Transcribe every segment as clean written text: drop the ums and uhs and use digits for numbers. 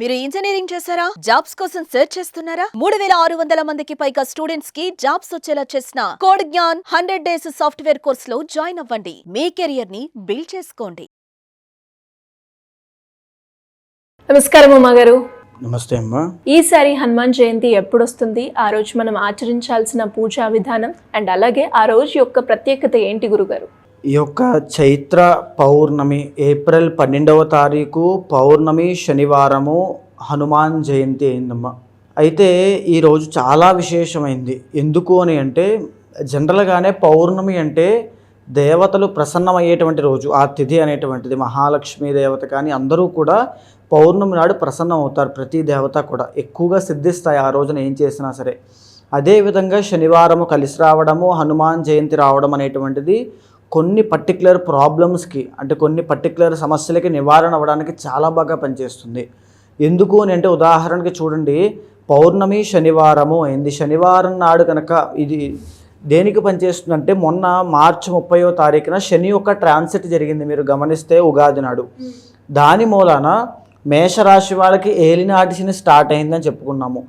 మీరు ఇంజనీరింగ్ చేశారా? జాబ్స్ కోసం సెర్చ్ చేస్తున్నారా? 3600 మందికి పైగా స్టూడెంట్స్ కి జాబ్స్ వచ్చేలా చేసిన code Gyan 100 days software course లో జాయిన్ అవ్వండి. మీ కెరియర్ ని బిల్డ్ చేసుకోండి. నమస్కారం అమ్మ గారు. నమస్తే అమ్మా. ఈసారి హనుమాన్ జయంతి ఎప్పుడు వస్తుంది? ఆ రోజు మనం ఆచరించాల్సిన పూజా విధానం అండ్ అలాగే ఆ రోజు యొక్క ప్రత్యేకత ఏంటి గురుగారు? ఈ యొక్క చైత్ర పౌర్ణమి ఏప్రిల్ 12వ తారీఖు పౌర్ణమి శనివారము హనుమాన్ జయంతి అయిందమ్మా. అయితే ఈరోజు చాలా విశేషమైంది. ఎందుకు అని అంటే జనరల్గానే పౌర్ణమి అంటే దేవతలు ప్రసన్నమయ్యేటువంటి రోజు. ఆ తిథి అనేటువంటిది మహాలక్ష్మీ దేవత కానీ అందరూ కూడా పౌర్ణమి నాడు ప్రసన్నం అవుతారు. ప్రతి దేవత కూడా ఎక్కువగా సిద్ధిస్తాయి ఆ రోజున ఏం చేసినా సరే. అదేవిధంగా శనివారము కలిసి రావడము, హనుమాన్ జయంతి రావడం అనేటువంటిది కొన్ని పర్టికులర్ ప్రాబ్లమ్స్కి అంటే కొన్ని పర్టికులర్ సమస్యలకి నివారణ అవ్వడానికి చాలా బాగా పనిచేస్తుంది. ఎందుకు అని అంటే ఉదాహరణకి చూడండి, పౌర్ణమి శనివారము అయింది. శనివారం నాడు కనుక ఇది దేనికి పనిచేస్తుందంటే మొన్న మార్చి 30వ తారీఖున శని యొక్క ట్రాన్సిట్ జరిగింది. మీరు గమనిస్తే ఉగాది నాడు దాని మూలాన మేషరాశి వాళ్ళకి ఏలినాటి శని స్టార్ట్ అయిందని చెప్పుకున్నాము.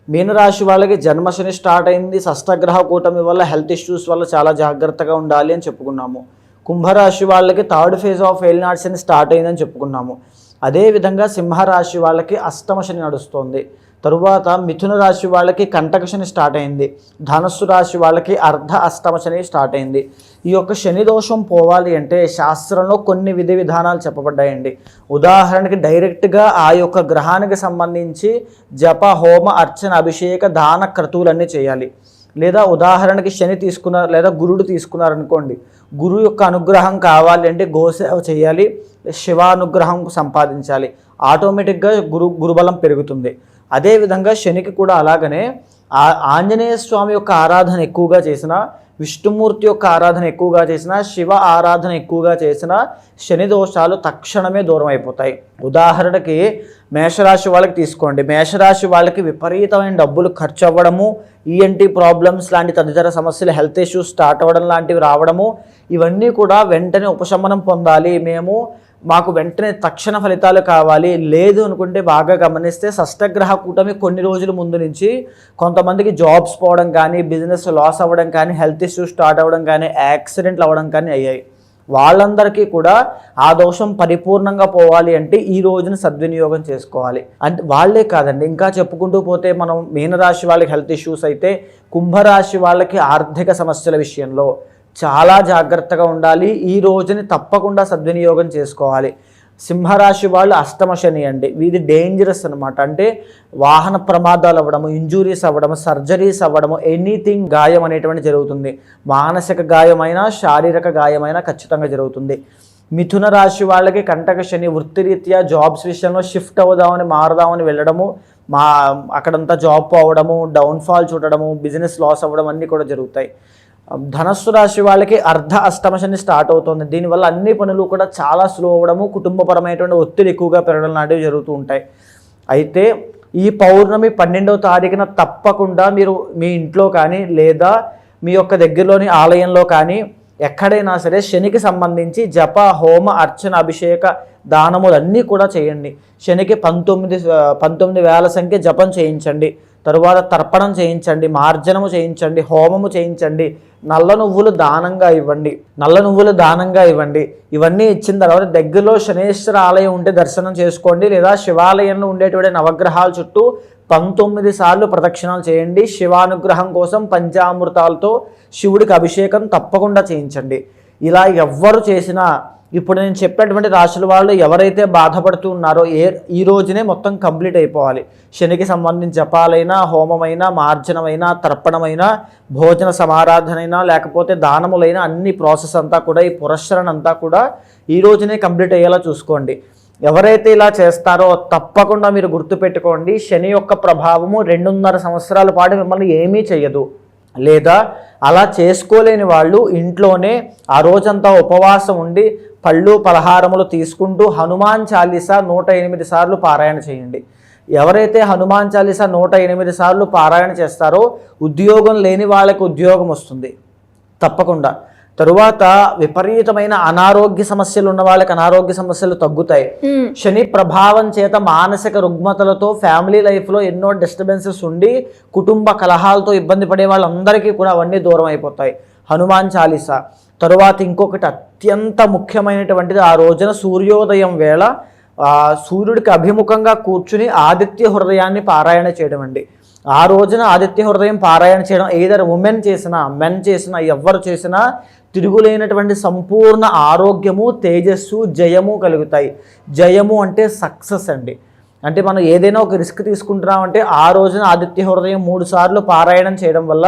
మీనరాశి వాళ్ళకి జన్మశని స్టార్ట్ అయింది. షష్టగ్రహ కూటమి వల్ల హెల్త్ ఇష్యూస్ వల్ల చాలా జాగ్రత్తగా ఉండాలి అని చెప్పుకున్నాము. కుంభరాశి వాళ్ళకి థర్డ్ ఫేజ్ ఆఫ్ ఏలినాటి శని స్టార్ట్ అయిందని చెప్పుకున్నాము. అదేవిధంగా సింహరాశి వాళ్ళకి అష్టమ శని నడుస్తుంది. తరువాత మిథున రాశి వాళ్ళకి కంటక శని స్టార్ట్ అయింది. ధనుస్సు రాశి వాళ్ళకి అర్ధ అష్టమ శని స్టార్ట్ అయింది. ఈ యొక్క శని దోషం పోవాలి అంటే శాస్త్రంలో కొన్ని విధి విధానాలు చెప్పబడ్డాయండి. ఉదాహరణకి డైరెక్ట్గా ఆ యొక్క గ్రహానికి సంబంధించి జప హోమ అర్చన అభిషేక దాన క్రతువులన్నీ చేయాలి. లేదా ఉదాహరణకి శని తీసుకున్నారు లేదా గురుడు తీసుకున్నారనుకోండి, గురువు యొక్క అనుగ్రహం కావాలి అంటే గోసేవ చేయాలి, శివానుగ్రహం సంపాదించాలి. ఆటోమేటిక్గా గురుబలం పెరుగుతుంది. అదేవిధంగా శనికి కూడా అలాగనే ఆంజనేయ స్వామి యొక్క ఆరాధన ఎక్కువగా చేసిన, విష్ణుమూర్తి యొక్క ఆరాధన ఎక్కువగా చేసిన, శివ ఆరాధన ఎక్కువగా చేసిన శని దోషాలు తక్షణమే దూరం అయిపోతాయి. ఉదాహరణకి మేషరాశి వాళ్ళకి తీసుకోండి. మేషరాశి వాళ్ళకి విపరీతమైన డబ్బులు ఖర్చు అవ్వడము, ఈఎన్టీ ప్రాబ్లమ్స్ లాంటి తదితర సమస్యలు, హెల్త్ ఇష్యూస్ స్టార్ట్ అవ్వడం లాంటివి రావడము, ఇవన్నీ కూడా వెంటనే ఉపశమనం పొందాలి, మాకు వెంటనే తక్షణ ఫలితాలు కావాలి. లేదు అనుకుంటే బాగా గమనిస్తే షష్టగ్రహ కూటమి కొన్ని రోజుల ముందు నుంచి కొంతమందికి జాబ్స్ పోవడం కానీ, బిజినెస్ లాస్ అవ్వడం కానీ, హెల్త్ ఇష్యూస్ స్టార్ట్ అవ్వడం కానీ, యాక్సిడెంట్లు అవ్వడం కానీ అయ్యాయి. వాళ్ళందరికీ కూడా ఆ దోషం పరిపూర్ణంగా పోవాలి అంటే ఈ రోజున సద్వినియోగం చేసుకోవాలి. అంటే వాళ్ళే కాదండి, ఇంకా చెప్పుకుంటూ పోతే మనం మీనరాశి వాళ్ళకి హెల్త్ ఇష్యూస్ అయితే, కుంభరాశి వాళ్ళకి ఆర్థిక సమస్యల విషయంలో చాలా జాగ్రత్తగా ఉండాలి. ఈ రోజుని తప్పకుండా సద్వినియోగం చేసుకోవాలి. సింహరాశి వాళ్ళు అష్టమ శని అండి, ఇది డేంజరస్ అనమాట. అంటే వాహన ప్రమాదాలు అవ్వడము, ఇంజురీస్ అవ్వడము, సర్జరీస్ అవ్వడము, ఎనీథింగ్ గాయం అనేటువంటి జరుగుతుంది. మానసిక గాయమైనా శారీరక గాయమైనా ఖచ్చితంగా జరుగుతుంది. మిథున రాశి వాళ్ళకి కంటక శని, వృత్తిరీత్యా జాబ్స్ విషయంలో షిఫ్ట్ అవుదామని మారదామని వెళ్ళడము, అక్కడంతా జాబ్ పోవడము, డౌన్ఫాల్ చూడడము, బిజినెస్ లాస్ అవ్వడం అన్నీ కూడా జరుగుతాయి. ధనస్సు రాశి వాళ్ళకి అర్ధ అష్టమ శని స్టార్ట్ అవుతుంది. దీనివల్ల అన్ని పనులు కూడా చాలా స్లో అవ్వడము, కుటుంబపరమైనటువంటి ఒత్తిడి ఎక్కువగా పెరగడం లాంటివి జరుగుతూ ఉంటాయి. అయితే ఈ పౌర్ణమి 12వ తారీఖున తప్పకుండా మీరు మీ ఇంట్లో కానీ లేదా మీ యొక్క దగ్గరలోని ఆలయంలో కానీ ఎక్కడైనా సరే శనికి సంబంధించి జప హోమ అర్చన అభిషేక దానములన్నీ కూడా చేయండి. శనికి 19,000 సంఖ్య జపం చేయించండి, తరువాత తర్పణం చేయించండి, మార్జనము చేయించండి, హోమము చేయించండి, నల్ల నువ్వులు దానంగా ఇవ్వండి. ఇవన్నీ ఇచ్చిన తర్వాత దగ్గరలో శనేశ్వర ఆలయం ఉంటే దర్శనం చేసుకోండి, లేదా శివాలయంలో ఉండేటువంటి నవగ్రహాల చుట్టూ 19 సార్లు ప్రదక్షిణాలు చేయండి. శివానుగ్రహం కోసం పంచామృతాలతో శివుడికి అభిషేకం తప్పకుండా చేయించండి. ఇలా ఎవ్వరు చేసినా ఇప్పుడు నేను చెప్పినటువంటి రాశుల వాళ్ళు ఎవరైతే బాధపడుతూ ఉన్నారో ఈ రోజునే మొత్తం కంప్లీట్ అయిపోవాలి. శనికి సంబంధించి జపాలైనా, హోమమైనా, మార్జనమైనా, తర్పణమైనా, భోజన సమారాధనైనా, లేకపోతే దానములైనా అన్ని ప్రాసెస్ అంతా కూడా, ఈ పురస్కరణ అంతా కూడా ఈ రోజునే కంప్లీట్ అయ్యేలా చూసుకోండి. ఎవరైతే ఇలా చేస్తారో తప్పకుండా మీరు గుర్తుపెట్టుకోండి, శని యొక్క ప్రభావము 2.5 సంవత్సరాల పాటు మిమ్మల్ని ఏమీ చెయ్యదు. లేదా అలా చేసుకోలేని వాళ్ళు ఇంట్లోనే ఆ రోజంతా ఉపవాసం ఉండి పళ్ళు పలహారములు తీసుకుంటూ హనుమాన్ చాలీసా 108 సార్లు పారాయణ చేయండి. ఎవరైతే హనుమాన్ చాలీసా 108 సార్లు పారాయణ చేస్తారో ఉద్యోగం లేని వాళ్ళకి ఉద్యోగం వస్తుంది తప్పకుండా. తరువాత విపరీతమైన అనారోగ్య సమస్యలు ఉన్న వాళ్ళకి అనారోగ్య సమస్యలు తగ్గుతాయి. శని ప్రభావం చేత మానసిక రుగ్మతలతో ఫ్యామిలీ లైఫ్లో ఎన్నో డిస్టర్బెన్సెస్ ఉండి కుటుంబ కలహాలతో ఇబ్బంది పడే వాళ్ళందరికీ కూడా అవన్నీ దూరం అయిపోతాయి. హనుమాన్ చాలీసా. తరువాత ఇంకొకటి అత్యంత ముఖ్యమైనటువంటిది, ఆ రోజున సూర్యోదయం వేళ సూర్యుడికి అభిముఖంగా కూర్చుని ఆదిత్య హృదయాన్ని పారాయణ చేయడం అండి. ఆ రోజున ఆదిత్య హృదయం పారాయణ చేయడం ఎయిదర్ ఉమెన్ చేసినా మెన్ చేసినా ఎవరు చేసినా తిరుగులేనటువంటి సంపూర్ణ ఆరోగ్యము, తేజస్సు, జయము కలుగుతాయి. జయము అంటే సక్సెస్ అండి. అంటే మనం ఏదైనా ఒక రిస్క్ తీసుకుంటున్నామంటే ఆ రోజున ఆదిత్య హృదయం 3 సార్లు పారాయణం చేయడం వల్ల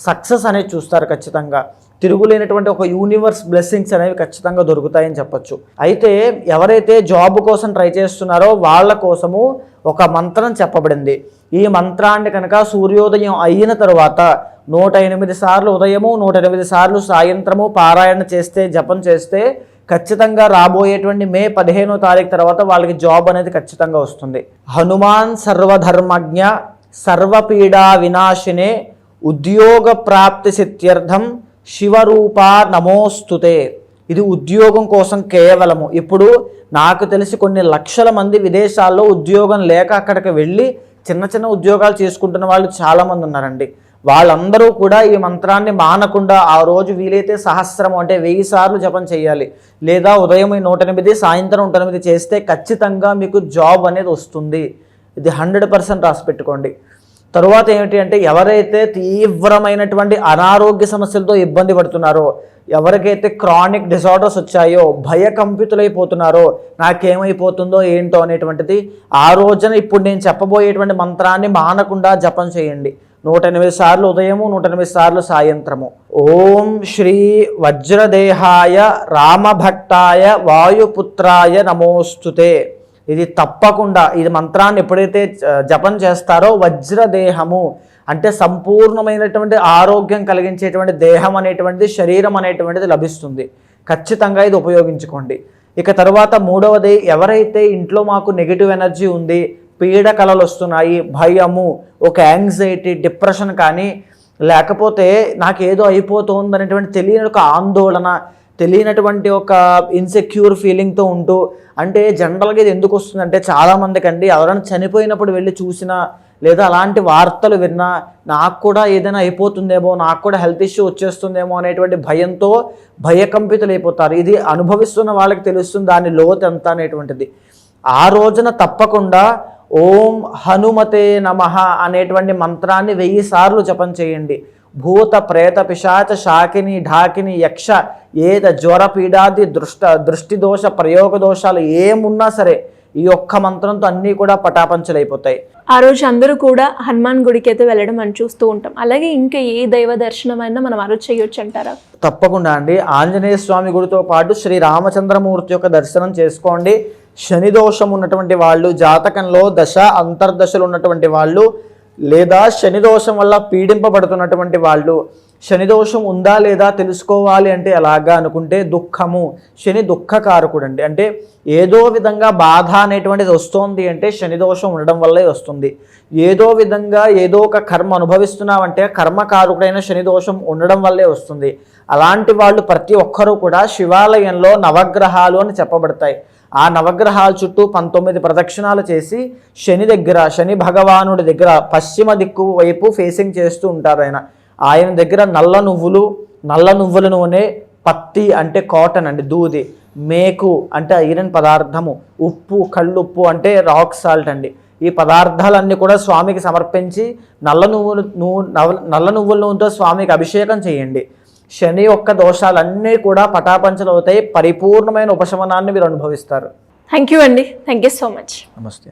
సక్సెస్ అనేది చూస్తారు ఖచ్చితంగా. తిరుగులేనటువంటి ఒక యూనివర్స్ బ్లెస్సింగ్స్ అనేవి ఖచ్చితంగా దొరుకుతాయని చెప్పొచ్చు. అయితే ఎవరైతే జాబ్ కోసం ట్రై చేస్తున్నారో వాళ్ళ కోసము ఒక మంత్రం చెప్పబడింది. ఈ మంత్రాన్ని కనుక సూర్యోదయం అయిన తర్వాత 108 సార్లు ఉదయము 108 సార్లు సాయంత్రము పారాయణ చేస్తే, జపం చేస్తే ఖచ్చితంగా రాబోయేటువంటి మే 15వ తారీఖు తర్వాత వాళ్ళకి జాబ్ అనేది ఖచ్చితంగా వస్తుంది. హనుమాన్ సర్వధర్మజ్ఞ సర్వపీడా వినాశినే ఉద్యోగ ప్రాప్తి సిద్ధ్యర్థం శివరూపా నమోస్తుతే. ఇది ఉద్యోగం కోసం కేవలము. ఇప్పుడు నాకు తెలిసి కొన్ని లక్షల మంది విదేశాల్లో ఉద్యోగం లేక అక్కడికి వెళ్ళి చిన్న చిన్న ఉద్యోగాలు చేసుకుంటున్న వాళ్ళు చాలామంది ఉన్నారండి. వాళ్ళందరూ కూడా ఈ మంత్రాన్ని మానకుండా ఆ రోజు వీలైతే సహస్రము అంటే 1000 సార్లు జపం చేయాలి. లేదా ఉదయం 108 సాయంత్రం 108 చేస్తే ఖచ్చితంగా మీకు జాబ్ అనేది వస్తుంది. ఇది 100% రాసి పెట్టుకోండి. తరువాత ఏమిటి అంటే ఎవరైతే తీవ్రమైనటువంటి అనారోగ్య సమస్యలతో ఇబ్బంది పడుతున్నారో, ఎవరికైతే క్రానిక్ డిసార్డర్స్ వచ్చాయో, భయకంపితులైపోతున్నారో, నాకేమైపోతుందో ఏంటో అనేటువంటిది ఆ రోజున ఇప్పుడు నేను చెప్పబోయేటువంటి మంత్రాన్ని మానకుండా జపం చేయండి. 108 సార్లు ఉదయము 108 సార్లు సాయంత్రము. ఓం శ్రీ వజ్రదేహాయ రామభక్తాయ వాయుపుత్రాయ నమోస్తుతే. ఇది తప్పకుండా ఇది మంత్రాన్ని ఎప్పుడైతే జపం చేస్తారో వజ్రదేహము అంటే సంపూర్ణమైనటువంటి ఆరోగ్యం కలిగించేటువంటి దేహం అనేటువంటిది, శరీరం అనేటువంటిది లభిస్తుంది. ఖచ్చితంగా ఇది ఉపయోగించుకోండి. ఇక తర్వాత మూడవది, ఎవరైతే ఇంట్లో మాకు నెగిటివ్ ఎనర్జీ ఉంది, పీడకలలు వస్తున్నాయి, భయము, ఒక యాంగ్జైటీ, డిప్రెషన్ కానీ లేకపోతే నాకేదో అయిపోతుంది అనేటువంటి తెలియని ఒక ఆందోళన, తెలియనటువంటి ఒక ఇన్సెక్యూర్ ఫీలింగ్తో ఉంటూ, అంటే జనరల్గా ఇది ఎందుకు వస్తుందంటే చాలామందికి అండి ఎవరైనా చనిపోయినప్పుడు వెళ్ళి చూసినా లేదా అలాంటి వార్తలు విన్నా నాకు కూడా ఏదైనా అయిపోతుందేమో, నాకు కూడా హెల్త్ ఇష్యూ వచ్చేస్తుందేమో అనేటువంటి భయంతో భయకంపితులైపోతారు. ఇది అనుభవిస్తున్న వాళ్ళకి తెలుస్తుంది దాని లోతు ఎంత అనేటువంటిది. ఆ రోజున తప్పకుండా ఓం హనుమతే నమః అనేటువంటి మంత్రాన్ని 1000 సార్లు జపం చేయండి. భూత ప్రేత పిశాచ శాకిని ఢాకిని యక్ష ఏద జ్వర పీడాది దృష్టి దోష ప్రయోగ దోషాలు ఏమున్నా సరే ఈ ఒక్క మంత్రంతో అన్నీ కూడా పటాపంచలైపోతాయి. ఆ రోజు అందరూ కూడా హనుమాన్ గుడికి అయితే వెళ్ళడం మనం చూస్తూ ఉంటాం. అలాగే ఇంకా ఏ దైవ దర్శనం అయినా మనం ఆ రోజు చేయొచ్చు అంటారా? తప్పకుండా అండి. ఆంజనేయ స్వామి గుడితో పాటు శ్రీ రామచంద్రమూర్తి యొక్క దర్శనం చేసుకోండి. శని దోషం ఉన్నటువంటి వాళ్ళు, జాతకంలో దశ అంతర్దశలు ఉన్నటువంటి వాళ్ళు, లేదా శని దోషం వల్ల పీడింపబడుతున్నటువంటి వాళ్ళు, శని దోషం ఉందా లేదా తెలుసుకోవాలి అంటే ఎలాగా అనుకుంటే దుఃఖము, శని దుఃఖకారకుడు అండి. అంటే ఏదో విధంగా బాధ అనేటువంటిది వస్తుంది అంటే శని దోషం ఉండడం వల్లే వస్తుంది. ఏదో విధంగా ఏదో ఒక కర్మ అనుభవిస్తున్నామంటే కర్మకారకుడైన శని దోషం ఉండడం వల్లే వస్తుంది. అలాంటి వాళ్ళు ప్రతి ఒక్కరూ కూడా శివాలయంలో నవగ్రహాలు అని చెప్పబడతాయి. ఆ నవగ్రహాల చుట్టూ 19 ప్రదక్షిణాలు చేసి శని భగవానుడి దగ్గర పశ్చిమ దిక్కు వైపు ఫేసింగ్ చేస్తూ ఉంటారు. ఆయన దగ్గర నల్ల నువ్వుల నూనె, పత్తి అంటే కాటన్ అండి, దూది, మేకు అంటే ఐరన్ పదార్థము, ఉప్పు, కళ్ళుప్పు అంటే రాక్ సాల్ట్ అండి. ఈ పదార్థాలన్నీ కూడా స్వామికి సమర్పించి నల్ల నువ్వుల నూనెతో స్వామికి అభిషేకం చేయండి. శని యొక్క దోషాలన్నీ కూడా పటాపంచలు అవుతాయి. పరిపూర్ణమైన ఉపశమనాన్ని మీరు అనుభవిస్తారు. థ్యాంక్ యూ అండి. Thank you so much. నమస్తే.